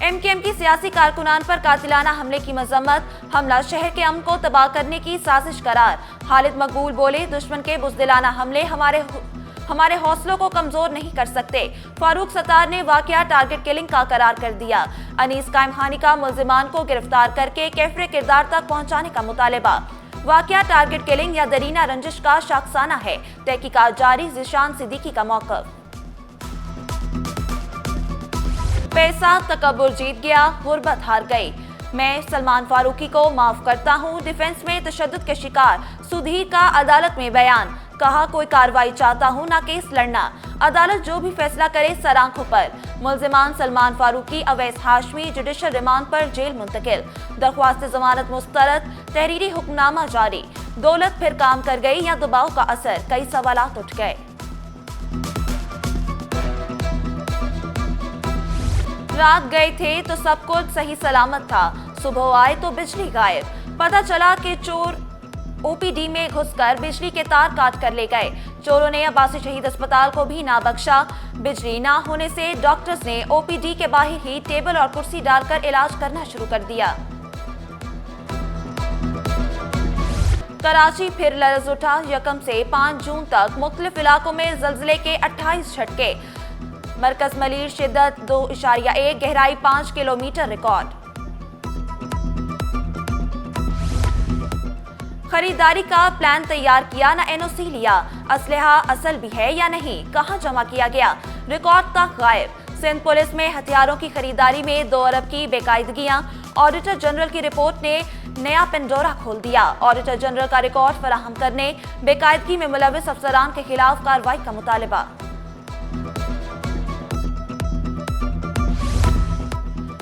MQM की सियासी कारकुनान पर कातिलाना हमले की मजम्मत, हमला शहर के अमन को तबाह करने की साजिश करार। खालिद मकबूल बोले, दुश्मन के बुज़दिलाना हमले हमारे हौसलों को कमजोर नहीं कर सकते। फारूक सत्तार ने वाकया टारगेट किलिंग का करार कर दिया। अनीस कायमहानी का मुल्जिमान को गिरफ्तार करके कैफरे किरदार तक पहुंचाने का मुतालबा। वाकया टारगेट किलिंग या दरीना रंजिश का शाखसाना है, तहकीकात जारी। ज़ीशान सिद्दीकी का मौक़िफ़। पैसा तकब्बुर जीत गया, गुर्बत हार गई। मैं सलमान फारूकी को माफ करता हूं। डिफेंस में तशद्दुद के शिकार सुधीर का अदालत में बयान। कहा, कोई कार्रवाई चाहता हूं ना केस लड़ना। अदालत जो भी फैसला करे सर आंखों पर। मुल्जिमान सलमान फारूकी, अवैस हाशमी जुडिशल रिमांड पर जेल मुंतकिल। दरख्वास्त जमानत मुस्तरद, तहरीरी हुक्मनामा जारी। दौलत फिर काम कर गई या दबाव का असर, कई सवालात उठ गए। रात गए थे तो सब कुछ सही सलामत था, सुबह आए तो बिजली गायब। पता चला कि चोर ओपीडी में घुसकर बिजली के तार काट कर ले गए। चोरों ने अब्बासी शहीद अस्पताल को भी ना बख्शा। बिजली ना होने से डॉक्टर्स ने ओपीडी के बाहर ही टेबल और कुर्सी डालकर इलाज करना शुरू कर दिया। कराची फिर लरज़ उठा। 1 से 5 जून तक मुख्तलिफ इलाकों में ज़ल्ज़ले के 28 झटके। मरकज मलीर शिद्दत 2.1, गहराई 5 किलोमीटर रिकॉर्ड। खरीदारी का प्लान तैयार किया, ना एनओसी लिया। असलहा असल भी है या नहीं, कहां जमा किया गया, रिकॉर्ड तक गायब। सिंध पुलिस में हथियारों की खरीदारी में 2 अरब की बेकायदगियां। ऑडिटर जनरल की रिपोर्ट ने नया पेंडोरा खोल दिया। ऑडिटर जनरल का रिकॉर्ड फराहम करने, बेकायदगी में मुलविस अफसरान के खिलाफ कार्रवाई का मुतालबा।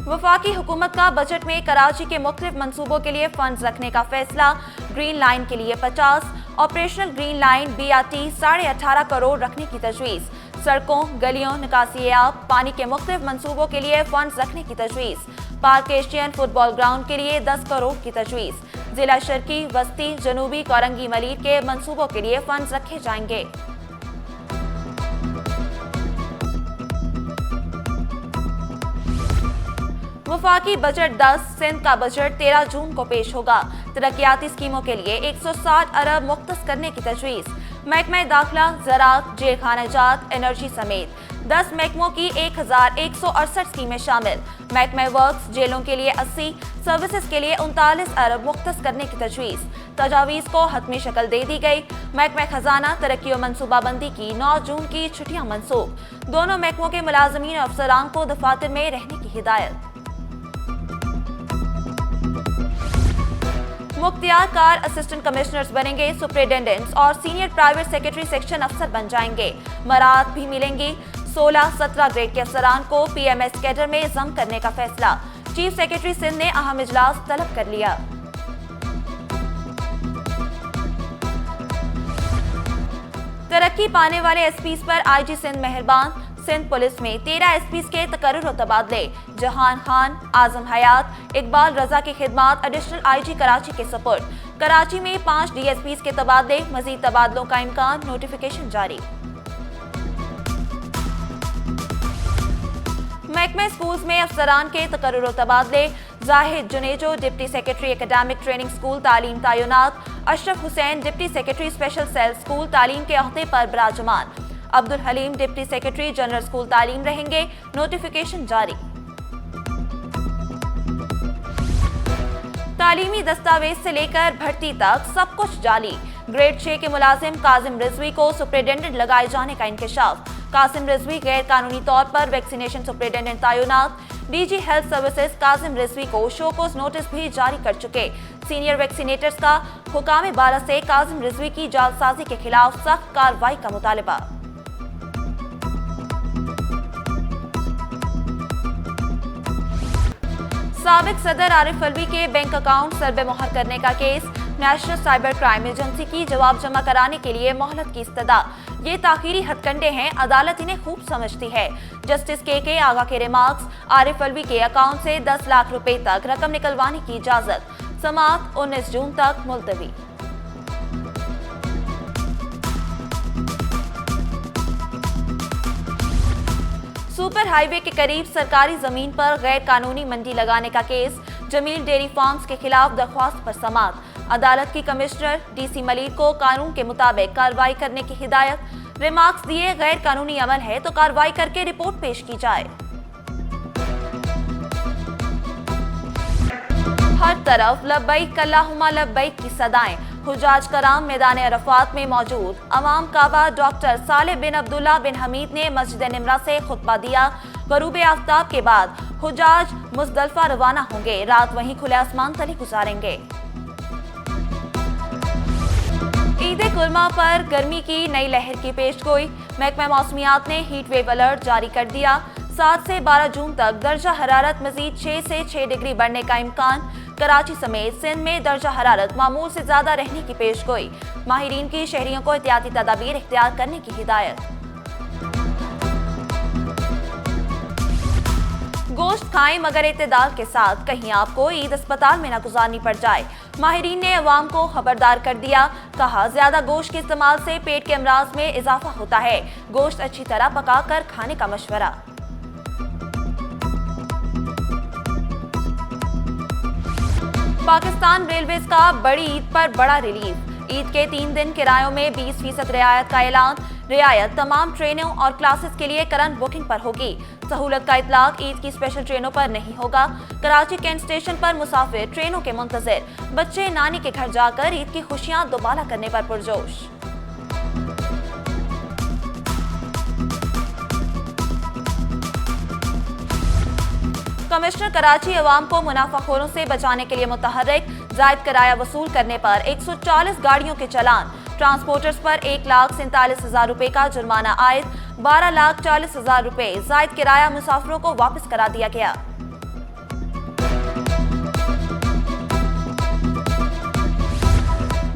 वफाकी हुकूमत का बजट में कराची के मुख्तलिफ मंसूबों के लिए फंड्स रखने का फैसला। ग्रीन लाइन के लिए 50, operational green line BRT 18.5 crore रखने की तजवीज़। सड़कों, गलियों, निकासी आब, पानी के मुख्तलिफ मंसूबों के लिए फंड्स रखने की तजवीज़। पार्क एशियन फुटबॉल ग्राउंड के लिए 10 करोड़ की तजवीज़। जिला शर्की, वस्ती, जनूबी कोरंगी मलीर के मंसूबों के लिए फंड्स रखे जाएंगे। वफाकी बजट 10, सिंध का बजट 13 जून को पेश होगा। तरक्याती स्कीमों के लिए 160 अरब मुख्तस करने की तजवीज़। महकमा दाखिला, ज़राअत, जेल खानाजात, एनर्जी समेत 10 महकमों की 1168 स्कीमें शामिल। महकमा वर्क्स, जेलों के लिए 80, सर्विसेज के लिए 39 अरब मुख्तस करने की तजवीज़। तजावीज़ को हतमी शक्ल दे दी गई। महकमा खजाना, तरक्की और मनसूबाबंदी की 9 जून की छुट्टियां मनसूख। दोनों महकमों के मुलाजमीन और अफसरान को दफातर में रहने की हिदायत। मुख्तियार कार असिस्टेंट कमिश्नर्स बनेंगे। सुपरिटेंडेंट्स और सीनियर प्राइवेट सेक्रेटरी सेक्शन अफसर बन जाएंगे। मराहत भी मिलेंगी। 16-17 ग्रेड के अफसरान को PMS कैडर में जम करने का फैसला। चीफ सेक्रेटरी सिंध ने अहम इजलास तलब कर लिया। तरक्की पाने वाले SPs पर IG सिंध मेहरबान। सिंध पुलिस में 13 SPs के तकर्रुर और तबादले। जहान खान, आजम हयात, इकबाल रजा की खिदमात एडिशनल IG कराची के सपुर्द। कराची में 5 DSPs के तबादले, मजीद तबादलों का इम्कान, नोटिफिकेशन जारी। महकमा स्कूल्स में अफसरान के तकर्रुर और तबादले। Zahid Junejo, deputy secretary academic training school तालीम तैनात। Ashraf Hussain, deputy secretary special cell school तालीम के अहदे पर बराजमान। Abdul Haleem, deputy secretary general school तालीम रहेंगे, नोटिफिकेशन जारी। तालीमी दस्तावेज से लेकर भर्ती तक सब कुछ जाली। ग्रेड 6 के मुलाजिम कासिम रिजवी को सुपरिटेंडेंट लगाए जाने का इंकशाफ। कासिम रिजवी गैर कानूनी तौर पर वैक्सीनेशन सुपरिटेंडेंट तैनात। DG health services Qasim Rizvi को शोकोज नोटिस भी जारी कर चुके। सीनियर वैक्सीनेटर्स का हुकाम बाला से कासिम रिजवी की जालसाजी के खिलाफ सख्त कार्रवाई का मुतालबा। साबिक सदर आरिफ अलवी के बैंक अकाउंट सरबे मोहर करने का case. National cyber crime agency की जवाब जमा कराने के लिए मोहलत की इस्तदा। ये ताखीरी हथकंडे हैं, अदालत इन्हें खूब समझती है। जस्टिस KK आगा के रिमार्क्स। आरिफ अलवी के अकाउंट से 10 लाख रुपए तक रकम निकलवाने की इजाजत। समाअत 19 जून तक मुलतवी। सुपर हाईवे के करीब सरकारी जमीन पर गैर कानूनी मंडी लगाने का केस, जमील डेयरी फार्म्स के खिलाफ दरख्वास्त पर समाअत। अदालत की कमिश्नर डीसी मलिक को कानून के मुताबिक कार्रवाई करने की हिदायत। रिमार्क्स दिए, गैर कानूनी अमल है तो कार्रवाई करके रिपोर्ट पेश की जाए। हर तरफ लब्बैक अल्लाहुम्मा लब्बैक की सदाएं। हुजाज कराम मैदान अरफात में मौजूद अवाम काबा डॉक्टर सालेह बिन अब्दुल्ला बिन हमीद ने मस्जिद निमरा से खुतबा दिया। गरूब आफ्ताब के बाद हुजाज मुजदलिफा रवाना होंगे, रात वहीं खुले आसमान तले गुजारेंगे। ईद कुर्मा पर गर्मी की नई लहर की पेशगोई। महकमा मौसमियात ने हीट वेव अलर्ट जारी कर दिया। 7 से 12 जून तक दर्जा हरारत मजीद 6 से 6 डिग्री बढ़ने का इम्कान। कराची समेत सिंध में दर्जा हरारत मामूल से ज्यादा रहने की पेशगोई। माहिरीन की शहरियों को एहतियाती तदाबीर इख्तियार करने की हिदायत। गोश्त खाएं मगर एतदाल के साथ, कहीं आपको ईद अस्पताल में न गुजारनी पड़ जाए। माहिरीन ने अवाम को खबरदार कर दिया। कहा, ज्यादा गोश्त के इस्तेमाल से पेट के अमराज में इजाफा होता है। गोश्त अच्छी तरह पकाकर खाने का मशवरा। पाकिस्तान रेलवेज का बड़ी ईद पर बड़ा रिलीफ। ईद के 3 दिन किरायों में 20% रियायत का ऐलान। रियायत तमाम ट्रेनों और क्लासेस के लिए करंट बुकिंग पर होगी। सहूलत का इतलाक ईद की स्पेशल ट्रेनों पर नहीं होगा। कराची कैंट स्टेशन पर मुसाफिर ट्रेनों के मुंतजिर। बच्चे नानी के घर जाकर ईद की खुशियां दोबारा करने पर पुरजोश। कमिश्नर कराची अवाम को मुनाफाखोरों से बचाने के लिए मुतहर्रिक। जायद किराया वसूल करने पर 140 गाड़ियों के चालान। ट्रांसपोर्टर्स पर 1,47,000 रुपए का जुर्माना आयद। 12,40,000 रुपए जायद किराया मुसाफिरों को वापस करा दिया गया।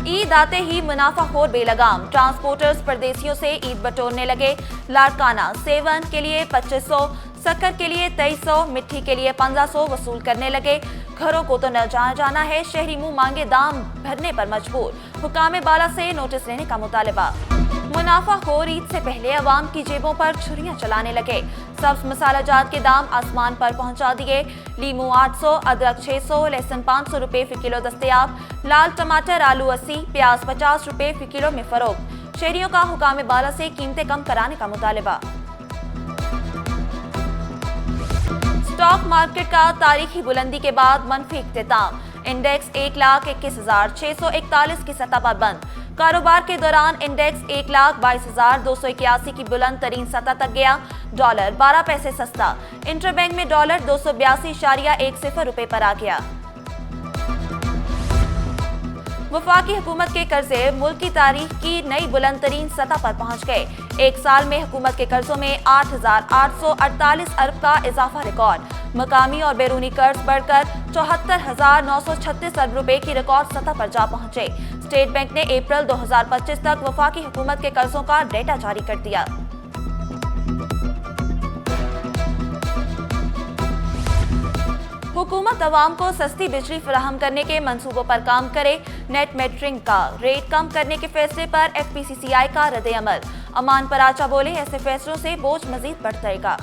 ईद आते ही मुनाफाखोर बेलगाम। ट्रांसपोर्टर्स परदेसियों से ईद बटोरने लगे। लाड़काना सेवन के लिए 2500, शक्कर के लिए 2300, मिट्टी के लिए 1500 वसूल करने लगे। घरों को तो न जाना है, शहरी मुंह मांगे दाम भरने पर मजबूर। हुकाम बाला से नोटिस लेने का मुतालबा। मुनाफाखोर ईद से पहले अवाम की जेबों पर छुरियां चलाने लगे। सब्ज मसाला जात के दाम आसमान पर पहुंचा दिए। लीमू 800, अदरक 600, लहसुन 500 रुपए फी किलो दस्तयाब। लाल टमाटर आलू 80, प्याज 50 रुपए फी किलो में फरोख्त। शहरियों का हुकाम बाला से कीमतें कम कराने का मुतालबा। स्टॉक मार्केट का तारीखी बुलंदी के बाद मनफी इख्तिताम। इंडेक्स 1,21,641 की सतह पर बंद। कारोबार के दौरान इंडेक्स 1,22,281 की बुलंद तरीन सतह तक गया। डॉलर 12 पैसे सस्ता। इंटरबैंक में डॉलर 282.10 रुपए पर आ गया। वफाकी हुकूमत के कर्जे मुल्क की तारीख की नई बुलंद तरीन सतह पर पहुंच गए। एक साल में हुकूमत के कर्जों में 8,848 अरब का इजाफा रिकॉर्ड। मकामी और बैरूनी कर्ज बढ़कर 74,936 अरब रुपए की रिकॉर्ड सतह पर जा पहुंचे। स्टेट बैंक ने अप्रैल 2025 तक वफाकी हुकूमत के कर्जों का डेटा जारी कर दिया। हुकूमत अवाम को सस्ती बिजली फराहम करने के मंसूबों पर काम करे। नेट मेटरिंग का रेट कम करने के फैसले पर FPCCI का रद्द-ए-अमल। अमान पराचा बोले, ऐसे फैसलों से बोझ मजीद बढ़ जाएगा।